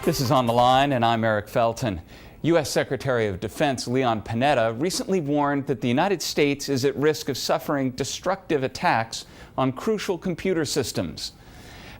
This is On the Line, and I'm Eric Felton. U.S. Secretary of Defense Leon Panetta recently warned that the United States is at risk of suffering destructive attacks on crucial computer systems.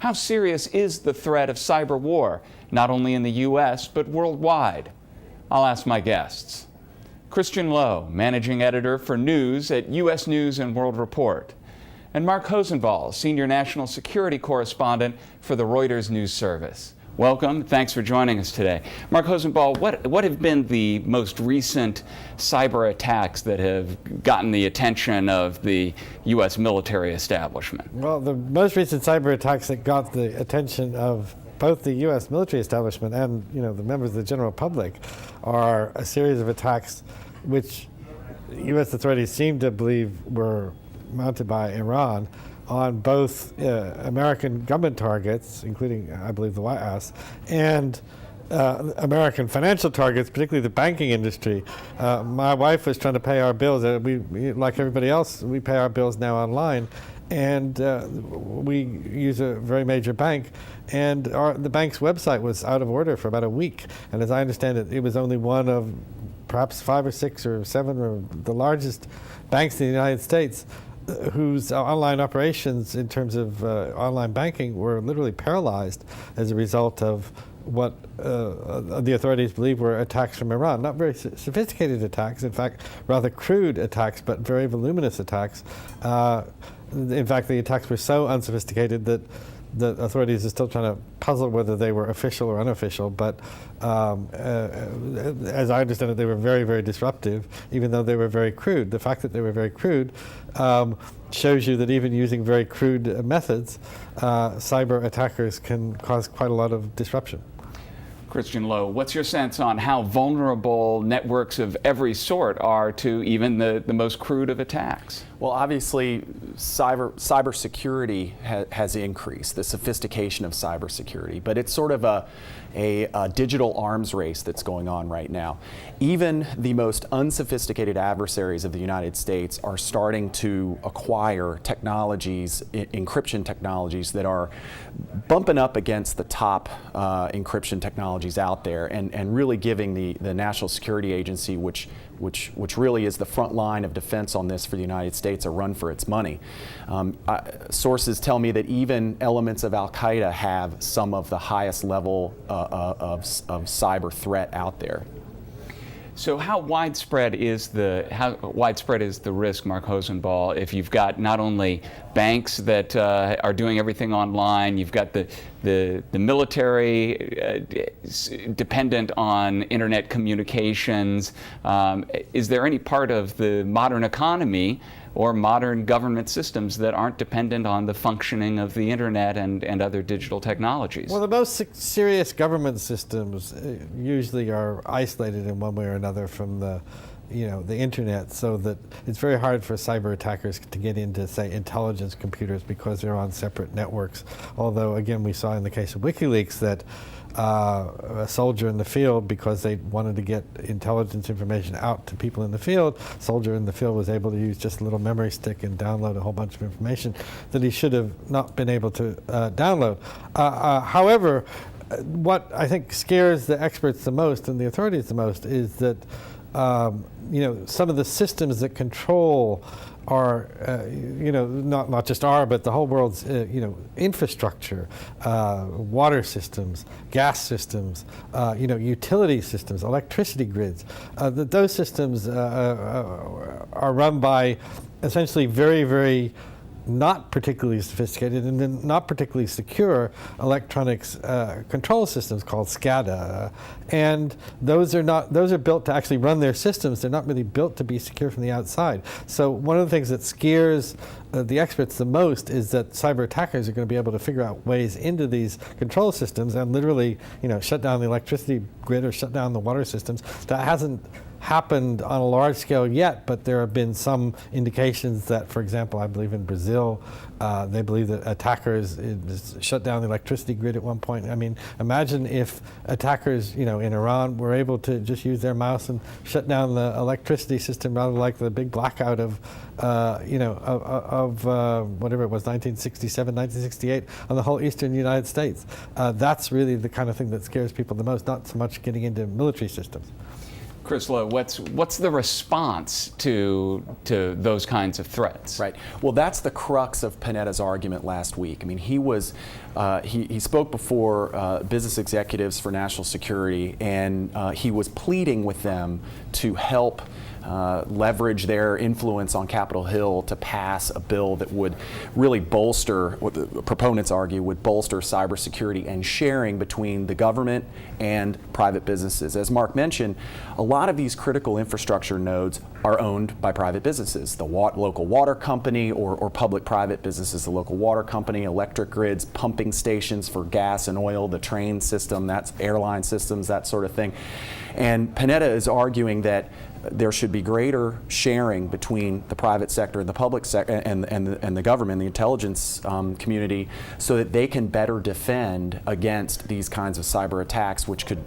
How serious is the threat of cyber war, not only in the U.S., but worldwide? I'll ask my guests. Christian Lowe, managing editor for news at U.S. News and World Report, and Mark Hosenball, senior national security correspondent for the Reuters news service. Welcome. Thanks for joining us today. Mark Hosenball, what have been the most recent cyber attacks that have gotten the attention of the U.S. military establishment? Well, the most recent cyber attacks that got the attention of both the U.S. military establishment and, the members of the general public are a series of attacks which U.S. authorities seem to believe were mounted by Iran on both American government targets, including, I believe, the White House, and American financial targets, particularly the banking industry. My wife was trying to pay our bills. We, like everybody else, we pay our bills now online, and we use a very major bank, and the bank's website was out of order for about a week. And as I understand it, it was only one of perhaps 5 or 6 or 7 or the largest banks in the United States whose online operations in terms of online banking were literally paralyzed as a result of what the authorities believe were attacks from Iran. Not very sophisticated attacks, in fact, rather crude attacks, but very voluminous attacks. In fact, the attacks were so unsophisticated that the authorities are still trying to puzzle whether they were official or unofficial, but as I understand it, they were very, very disruptive, even though they were very crude. The fact that they were very crude shows you that even using very crude methods, cyber attackers can cause quite a lot of disruption. Christian Lowe, what's your sense on how vulnerable networks of every sort are to even the most crude of attacks? Well, obviously, cybersecurity has increased, the sophistication of cybersecurity, but it's sort of a digital arms race that's going on right now. Even the most unsophisticated adversaries of the United States are starting to acquire technologies, encryption technologies that are bumping up against the top encryption technologies out there, and really giving the National Security Agency, which really is the front line of defense on this for the United States, a run for its money. Sources tell me that even elements of Al-Qaeda have some of the highest level of cyber threat out there. So how widespread is the risk, Mark Hosenball, if you've got not only banks that are doing everything online, you've got the military dependent on internet communications? Is there any part of the modern economy or modern government systems that aren't dependent on the functioning of the internet and other digital technologies? Well, the most serious government systems usually are isolated in one way or another from the internet, so that it's very hard for cyber attackers to get into, say, intelligence computers because they're on separate networks. Although, again, we saw in the case of WikiLeaks that a soldier in the field, because they wanted to get intelligence information out to people in the field, soldier in the field was able to use just a little memory stick and download a whole bunch of information that he should have not been able to download. However, what I think scares the experts the most and the authorities the most is that some of the systems that control our, not just our, but the whole world's, infrastructure, water systems, gas systems, utility systems, electricity grids. Those systems are run by essentially very, very not particularly sophisticated and then not particularly secure electronics control systems called SCADA, and those are built to actually run their systems. They're not really built to be secure from the outside. So one of the things that scares the experts the most is that cyber attackers are going to be able to figure out ways into these control systems and literally, shut down the electricity grid or shut down the water systems. That hasn't happened on a large scale yet, but there have been some indications that, for example, I believe in Brazil, they believe that attackers shut down the electricity grid at one point. I mean, imagine if attackers, in Iran were able to just use their mouse and shut down the electricity system, rather like the big blackout of whatever it was, 1967, 1968, on the whole eastern United States. That's really the kind of thing that scares people the most, not so much getting into military systems. Chris Lowe, what's the response to those kinds of threats? Right. Well, that's the crux of Panetta's argument last week. I mean, he spoke before business executives for national security, and he was pleading with them to help leverage their influence on Capitol Hill to pass a bill that would really bolster, what the proponents argue, would bolster cybersecurity and sharing between the government and private businesses. As Mark mentioned, a lot of these critical infrastructure nodes are owned by private businesses. The local water company or public-private businesses, the local water company, electric grids, pumping stations for gas and oil, the train system, that's airline systems, that sort of thing. And Panetta is arguing that there should be greater sharing between the private sector and the public sector and the government, the intelligence community, so that they can better defend against these kinds of cyber attacks, which could,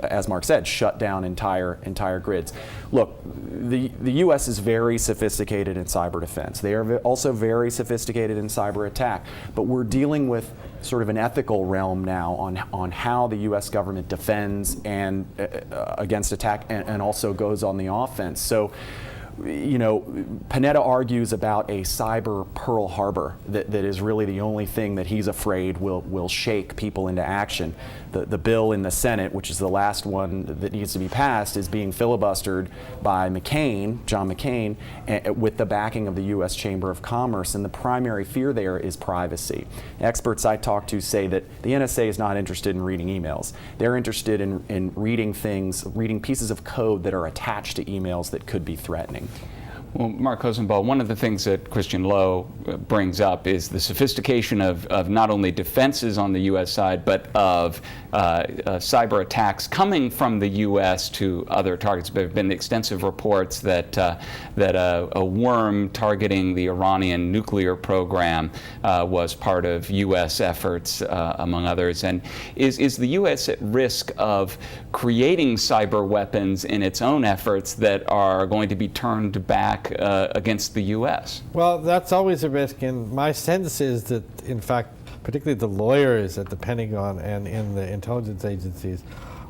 as Mark said, shut down entire grids. Look, the U.S. is very sophisticated in cyber defense. They are also very sophisticated in cyber attack, but we're dealing with sort of an ethical realm now on how the U.S. government defends and against attack and also goes on the offense. So, Panetta argues about a cyber Pearl Harbor that is really the only thing that he's afraid will shake people into action. The bill in the Senate, which is the last one that needs to be passed, is being filibustered by John McCain, with the backing of the U.S. Chamber of Commerce, and the primary fear there is privacy. Experts I talk to say that the NSA is not interested in reading emails. They're interested in reading pieces of code that are attached to emails that could be threatening. Well, Mark Hosenball, one of the things that Christian Lowe brings up is the sophistication of not only defenses on the U.S. side, but of cyber attacks coming from the U.S. to other targets. There have been extensive reports that a worm targeting the Iranian nuclear program was part of U.S. efforts, among others. And is the U.S. at risk of creating cyber weapons in its own efforts that are going to be turned back against the U.S.? Well, that's always a risk, and my sense is that, in fact, particularly the lawyers at the Pentagon and in the intelligence agencies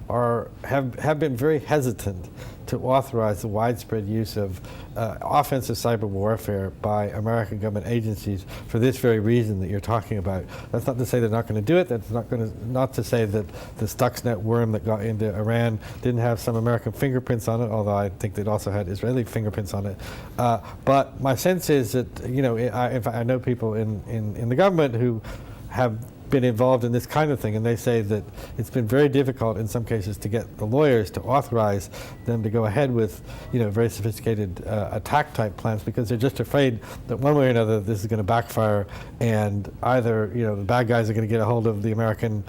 have been very hesitant to authorize the widespread use of offensive cyber warfare by American government agencies for this very reason that you're talking about. That's not to say they're not going to do it. That's not to say that the Stuxnet worm that got into Iran didn't have some American fingerprints on it, although I think it also had Israeli fingerprints on it. But my sense is that, in fact, I know people in the government who have been involved in this kind of thing, and they say that it's been very difficult in some cases to get the lawyers to authorize them to go ahead with very sophisticated attack type plans, because they're just afraid that one way or another this is going to backfire, and either the bad guys are going to get a hold of the American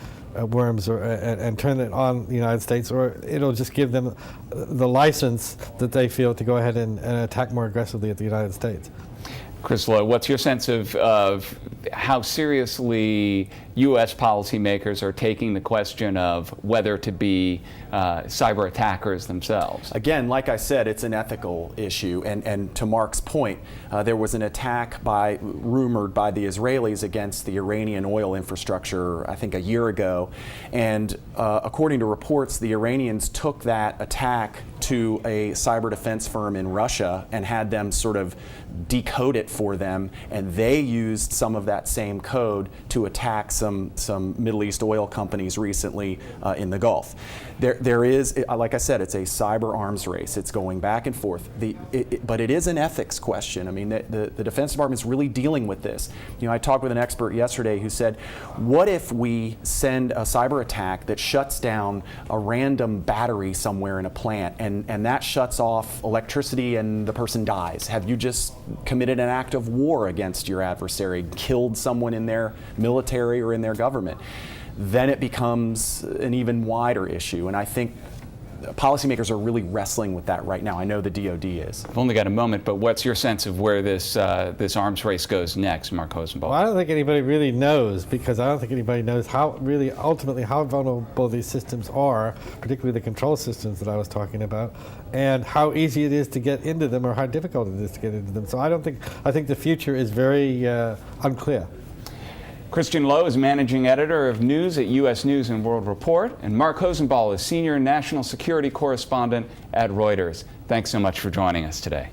worms and turn it on the United States, or it'll just give them the license that they feel to go ahead and attack more aggressively at the United States. Chris Lowe, what's your sense of how seriously U.S. policymakers are taking the question of whether to be cyber attackers themselves? Again, like I said, it's an ethical issue. And to Mark's point, there was an attack rumored by the Israelis against the Iranian oil infrastructure, I think a year ago. And according to reports, the Iranians took that attack to a cyber defense firm in Russia and had them sort of decode it for them, and they used some of that same code to attack some Middle East oil companies recently in the Gulf. There is, like I said, it's a cyber arms race. It's going back and forth. But it is an ethics question. I mean, the Defense Department is really dealing with this. I talked with an expert yesterday who said, what if we send a cyber attack that shuts down a random battery somewhere in a plant, and that shuts off electricity and the person dies? Have you just committed an act of war against your adversary, killed someone in their military or in their government? Then it becomes an even wider issue. And I think policymakers are really wrestling with that right now. I know the DoD is. I've only got a moment, but what's your sense of where this arms race goes next, Mark Hosenball? Well, I don't think anybody really knows, because I don't think anybody knows ultimately how vulnerable these systems are, particularly the control systems that I was talking about, and how easy it is to get into them or how difficult it is to get into them. So I think the future is very unclear. Christian Lowe is managing editor of news at U.S. News and World Report, and Mark Hosenball is senior national security correspondent at Reuters. Thanks so much for joining us today.